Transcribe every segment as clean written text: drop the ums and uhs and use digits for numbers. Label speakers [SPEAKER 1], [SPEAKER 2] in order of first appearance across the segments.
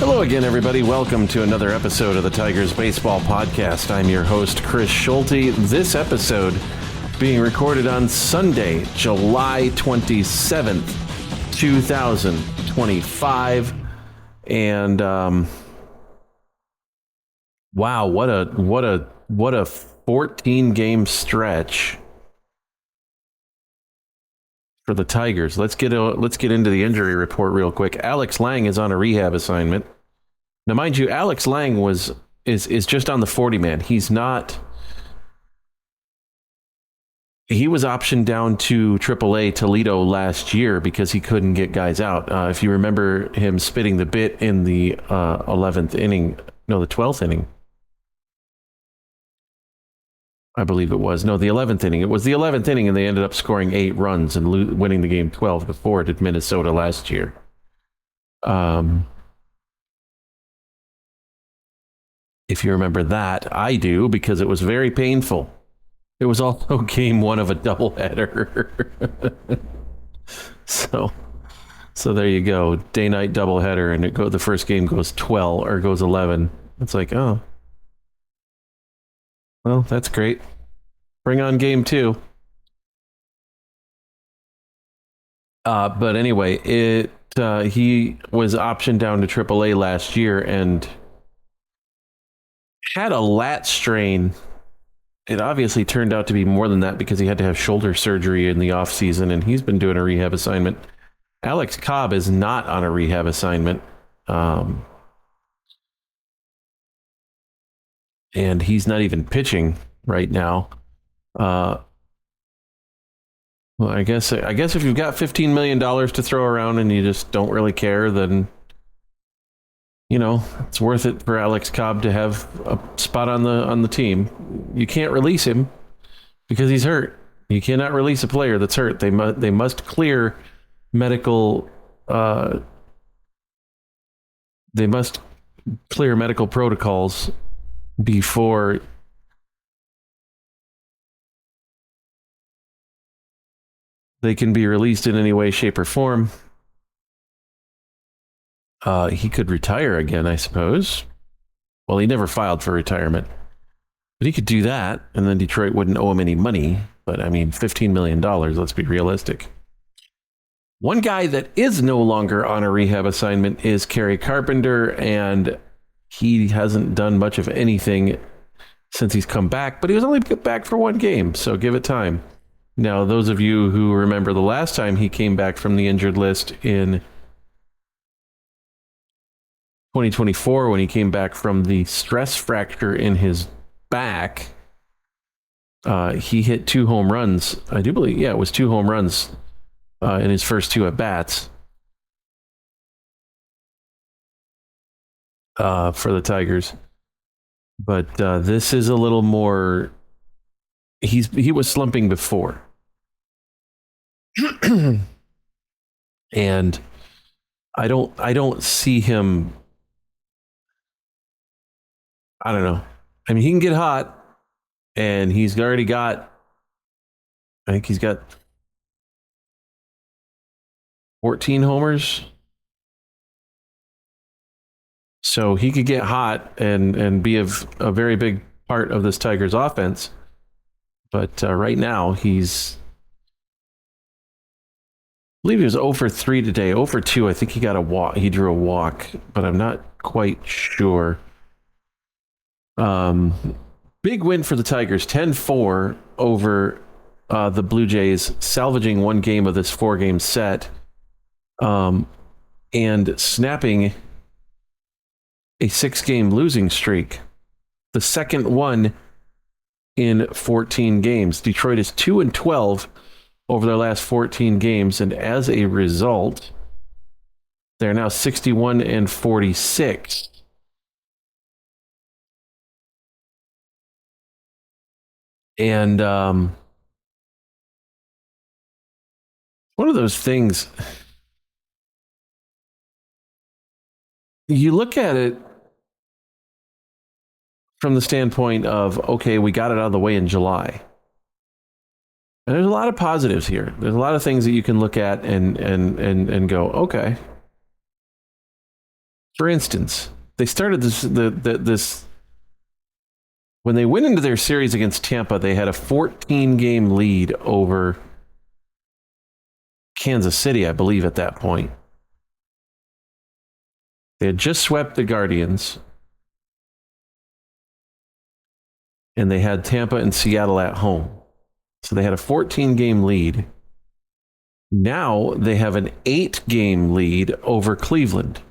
[SPEAKER 1] Hello again, everybody. Welcome to another episode of the Tigers Baseball Podcast. I'm your host, Chris Schulte. This episode being recorded on Sunday, July 27th, 2025. And wow, what a 14-game stretch for the Tigers. Let's get into the injury report real quick. Alex Lange is on a rehab assignment. Now, mind you, Alex Lange is just on the 40-man. He's not. He was optioned down to AAA Toledo last year because he couldn't get guys out. If you remember him spitting the bit in the 11th inning, no, the 12th inning. I believe it was. No, the 11th inning. It was the 11th inning, and they ended up scoring 8 runs and winning the game 12-4 at Minnesota last year. If you remember that, I do, because it was very painful. It was also game 1 of a doubleheader. So there you go. Day-night doubleheader, and the first game goes 12 or goes 11. It's like, oh. Well, that's great. Bring on game 2. But anyway, he was optioned down to AAA last year and had a lat strain. It obviously turned out to be more than that because he had to have shoulder surgery in the offseason, and he's been doing a rehab assignment. Alex Cobb is not on a rehab assignment. And he's not even pitching right now. Well, I guess if you've got $15 million to throw around and you just don't really care, then, you know, it's worth it for Alex Cobb to have a spot on the team. You can't release him because he's hurt. You cannot release a player that's hurt. They must clear medical. They must clear medical protocols before they can be released in any way, shape, or form. He could retire again, I suppose. Well, he never filed for retirement, but he could do that, and then Detroit wouldn't owe him any money. But I mean, $15 million, let's be realistic. One guy that is no longer on a rehab assignment is Kerry Carpenter, and he hasn't done much of anything since he's come back, but he was only back for 1 game, so give it time. Now, those of you who remember the last time he came back from the injured list in 2024, when he came back from the stress fracture in his back, he hit 2 home runs. I do believe, it was 2 home runs in his first 2 at-bats. For the Tigers, but this is a little more. He was slumping before, and I don't see him. I don't know. I mean, he can get hot, and he's already got. I think he's got 14 homers. So he could get hot and be a very big part of this Tigers offense. But right now, I believe he was 0 for 3 today. 0 for 2. I think he got a walk. He drew a walk, but I'm not quite sure. Big win for the Tigers, 10-4 over the Blue Jays, salvaging 1 game of this 4-game set, and snapping a 6-game losing streak, the second one in 14 games. Detroit is 2-12 over their last 14 games, and as a result, they're now 61-46. And one of those things, you look at it from the standpoint of, okay, we got it out of the way in July. And there's a lot of positives here. There's a lot of things that you can look at and go, okay. For instance, they started this when they went into their series against Tampa, they had a 14-game lead over Kansas City, I believe, at that point. They had just swept the Guardians, and they had Tampa and Seattle at home. So they had a 14-game lead. Now they have an 8-game lead over Cleveland.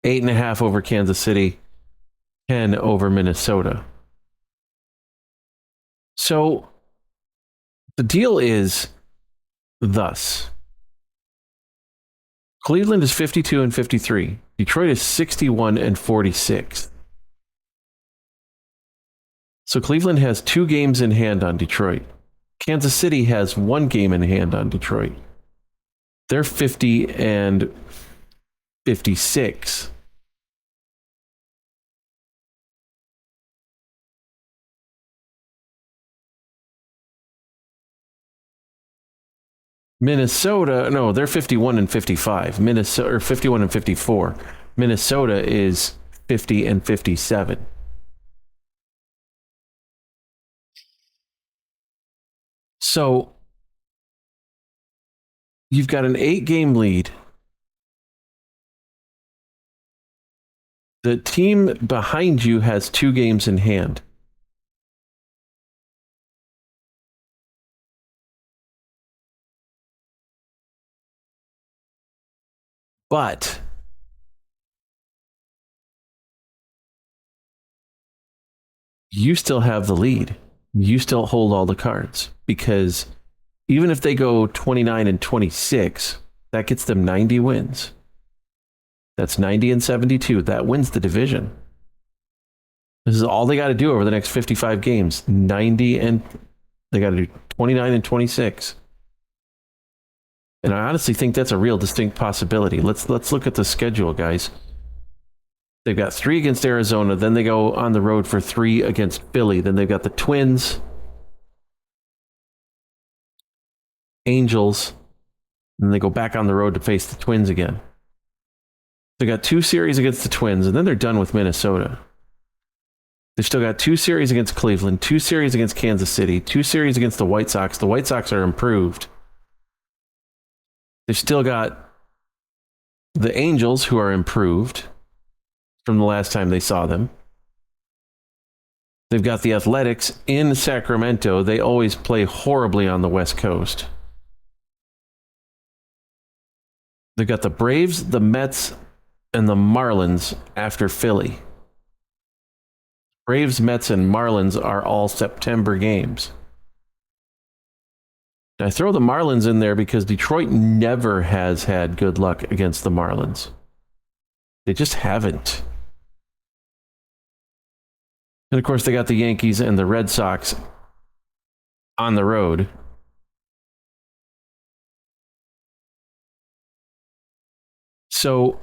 [SPEAKER 1] 8.5 over Kansas City, 10 over Minnesota. So the deal is thus. Cleveland is 52 and 53. Detroit is 61 and 46. So Cleveland has 2 games in hand on Detroit. Kansas City has 1 game in hand on Detroit. They're 50 and 56. Minnesota, no, they're 51 and 55. Minnesota, or 51 and 54. Minnesota is 50 and 57. So you've got an 8-game lead. The team behind you has 2 games in hand. But you still have the lead. You still hold all the cards, because even if they go 29 and 26, that gets them 90 wins. That's 90 and 72. That wins the division. This is all they got to do over the next 55 games. 90 and they got to do 29 and 26. And I honestly think that's a real distinct possibility. Let's look at the schedule, guys. They've got 3 against Arizona, then they go on the road for 3 against Philly. Then they've got the Twins, Angels, and then they go back on the road to face the Twins again. They got 2 series against the Twins, and then they're done with Minnesota. They've still got 2 series against Cleveland, 2 series against Kansas City, 2 series against the White Sox. The White Sox are improved. They've still got the Angels, who are improved from the last time they saw them. They've got the Athletics in Sacramento. They always play horribly on the West Coast. They've got the Braves, the Mets, and the Marlins after Philly. Braves, Mets, and Marlins are all September games. I throw the Marlins in there because Detroit never has had good luck against the Marlins. They just haven't. And of course, they got the Yankees and the Red Sox on the road. So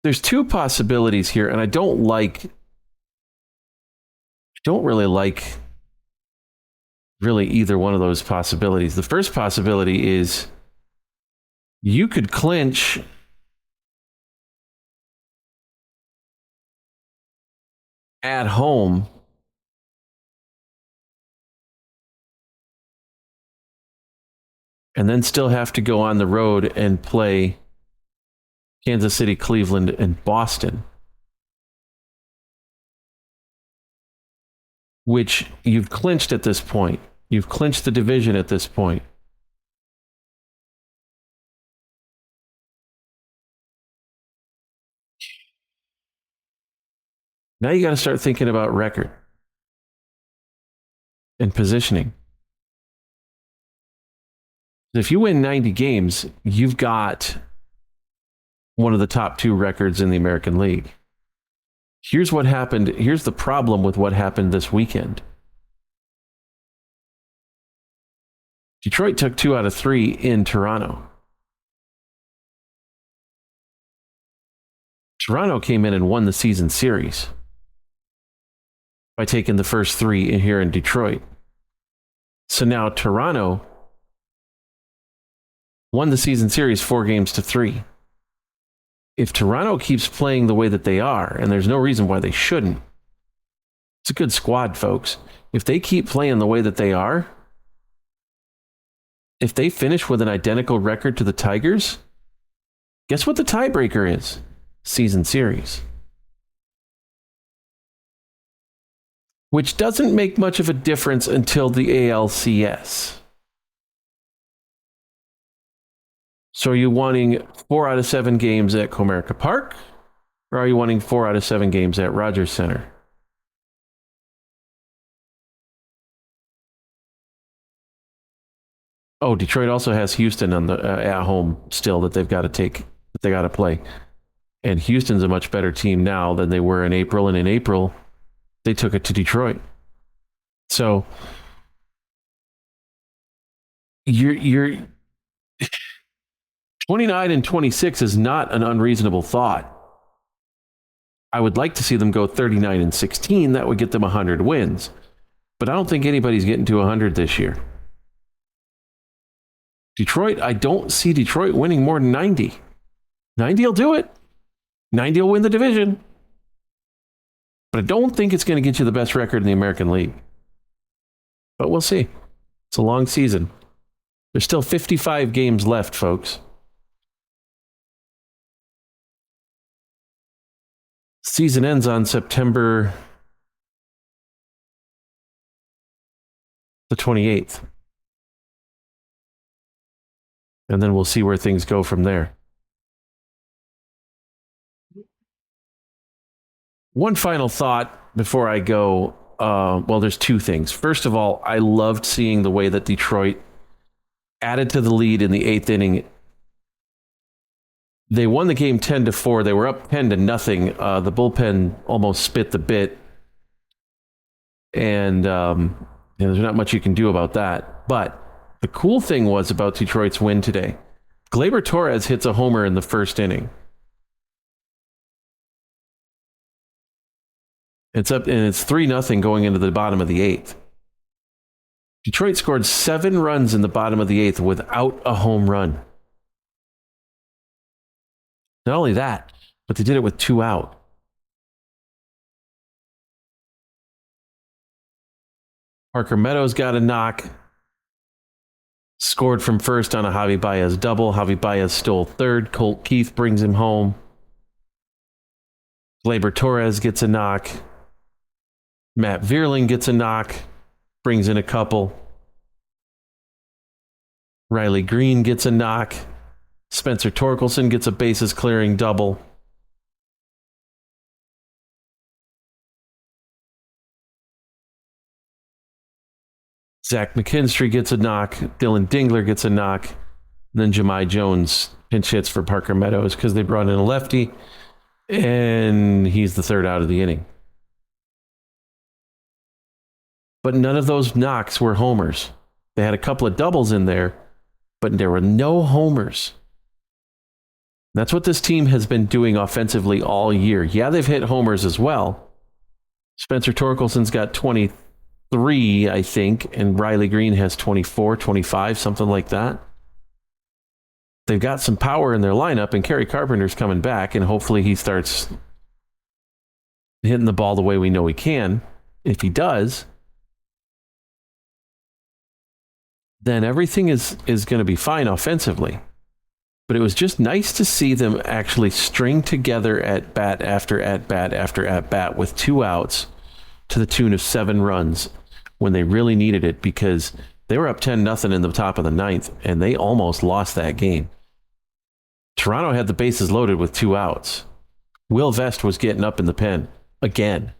[SPEAKER 1] there's 2 possibilities here, and I don't really like either one of those possibilities. The first possibility is you could clinch at home and then still have to go on the road and play Kansas City, Cleveland, and Boston, which you've clinched at this point. You've clinched the division at this point. Now you got to start thinking about record and positioning. If you win 90 games, you've got one of the top 2 records in the American League. Here's what happened. Here's the problem with what happened this weekend. Detroit took 2 out of 3 in Toronto. Toronto came in and won the season series by taking the first 3 in here in Detroit. So now Toronto Won the season series 4-3. If Toronto keeps playing the way that they are, and there's no reason why they shouldn't, it's a good squad, folks. If they keep playing the way that they are, if they finish with an identical record to the Tigers, guess what the tiebreaker is? Season series. Which doesn't make much of a difference until the ALCS. So are you wanting 4 out of 7 games at Comerica Park? Or are you wanting 4 out of 7 games at Rogers Center? Oh, Detroit also has Houston on the at home still that they've got to that they got to play. And Houston's a much better team now than they were in April. And in April, they took it to Detroit. So you're 29 and 26 is not an unreasonable thought. I would like to see them go 39 and 16. That would get them 100 wins. But I don't think anybody's getting to 100 this year. Detroit, I don't see Detroit winning more than 90. 90 will do it. 90 will win the division. But I don't think it's going to get you the best record in the American League. But we'll see. It's a long season. There's still 55 games left, folks. Season ends on September the 28th. And then we'll see where things go from there. One final thought before I go. Well, there's two things. First of all, I loved seeing the way that Detroit added to the lead in the 8th inning. They won the game 10-4. They were up 10-0. The bullpen almost spit the bit. And there's not much you can do about that. But the cool thing was about Detroit's win today. Gleyber Torres hits a homer in the first inning. It's up, and it's 3-0 going into the bottom of the 8th. Detroit scored 7 runs in the bottom of the 8th without a home run. Not only that, but they did it with 2 out. Parker Meadows got a knock. Scored from first on a Javi Baez double. Javi Baez stole third. Colt Keith brings him home. Gleyber Torres gets a knock. Matt Vierling gets a knock. Brings in a couple. Riley Green gets a knock. Spencer Torkelson gets a bases clearing double. Zach McKinstry gets a knock. Dylan Dingler gets a knock. And then Jahmai Jones pinch hits for Parker Meadows because they brought in a lefty. And he's the third out of the inning. But none of those knocks were homers. They had a couple of doubles in there, but there were no homers. That's what this team has been doing offensively all year. Yeah, they've hit homers as well. Spencer Torkelson's got 23, I think, and Riley Green has 24, 25, something like that. They've got some power in their lineup, and Kerry Carpenter's coming back, and hopefully he starts hitting the ball the way we know he can. If he does, then everything is going to be fine offensively. But it was just nice to see them actually string together at bat after at bat after at bat with 2 outs to the tune of 7 runs when they really needed it, because they were up 10-0 in the top of the 9th and they almost lost that game. Toronto had the bases loaded with 2 outs. Will Vest was getting up in the pen again.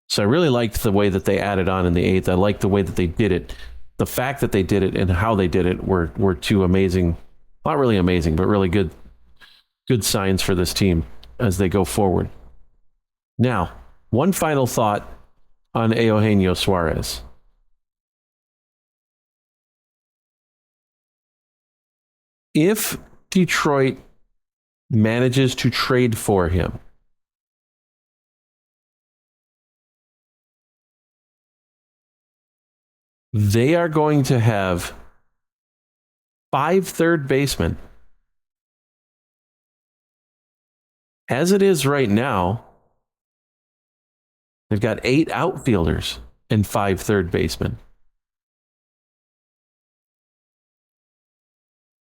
[SPEAKER 1] So I really liked the way that they added on in the 8th. I liked the way that they did it. The fact that they did it and how they did it were 2 amazing, not really amazing, but really good signs for this team as they go forward. Now, one final thought on Eugenio Suarez. If Detroit manages to trade for him, they are going to have 5 third basemen. As it is right now, they've got 8 outfielders and 5 third basemen.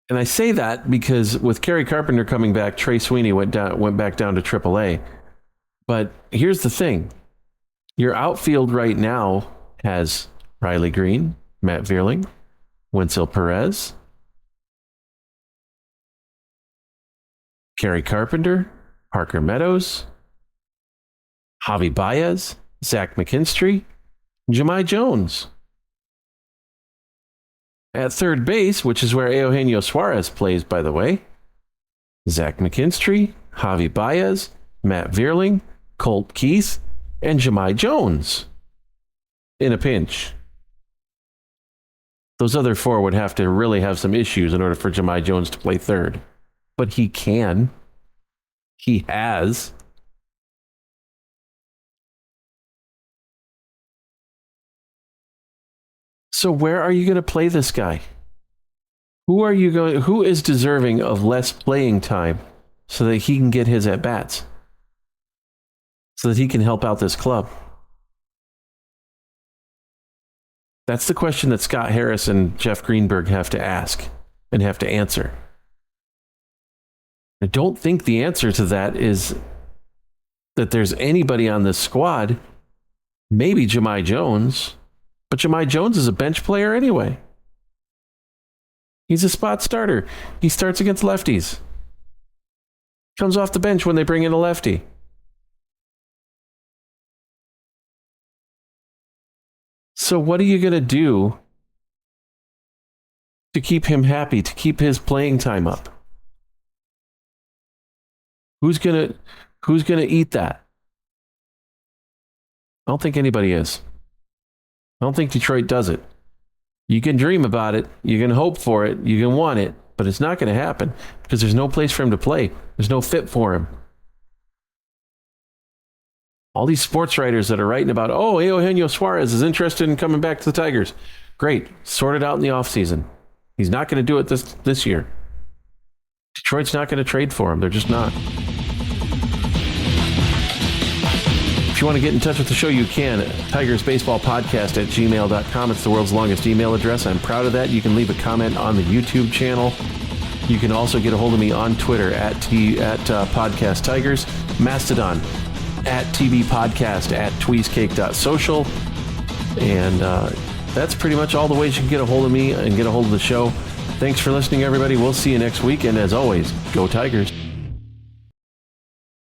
[SPEAKER 1] And I say that because with Kerry Carpenter coming back, Trey Sweeney went back down to AAA. But here's the thing. Your outfield right now has Riley Green, Matt Vierling, Wenceel Perez, Kerry Carpenter, Parker Meadows, Javi Baez, Zach McKinstry, Jahmai Jones. At third base, which is where Eugenio Suarez plays, by the way, Zach McKinstry, Javi Baez, Matt Vierling, Colt Keith, and Jahmai Jones in a pinch. Those other 4 would have to really have some issues in order for Jahmai Jones to play third. But he can. He has. So where are you going to play this guy? Who is deserving of less playing time so that he can get his at-bats? So that he can help out this club? That's the question that Scott Harris and Jeff Greenberg have to ask and have to answer. I don't think the answer to that is that there's anybody on this squad, maybe Jahmai Jones, but Jahmai Jones is a bench player anyway. He's a spot starter. He starts against lefties. Comes off the bench when they bring in a lefty. So what are you going to do to keep him happy, to keep his playing time up? Who's going to eat that? I don't think anybody is. I don't think Detroit does it. You can dream about it. You can hope for it. You can want it. But it's not going to happen because there's no place for him to play. There's no fit for him. All these sports writers that are writing about, Eugenio Suarez is interested in coming back to the Tigers. Great. Sort it out in the offseason. He's not going to do it this year. Detroit's not going to trade for him. They're just not. If you want to get in touch with the show, you can. TigersBaseballPodcast@gmail.com. It's the world's longest email address. I'm proud of that. You can leave a comment on the YouTube channel. You can also get a hold of me on Twitter at Podcast Tigers, Mastodon @TV Podcast, @tweezcake.social. And that's pretty much all the ways you can get a hold of me and get a hold of the show. Thanks for listening, everybody. We'll see you next week. And as always, go Tigers.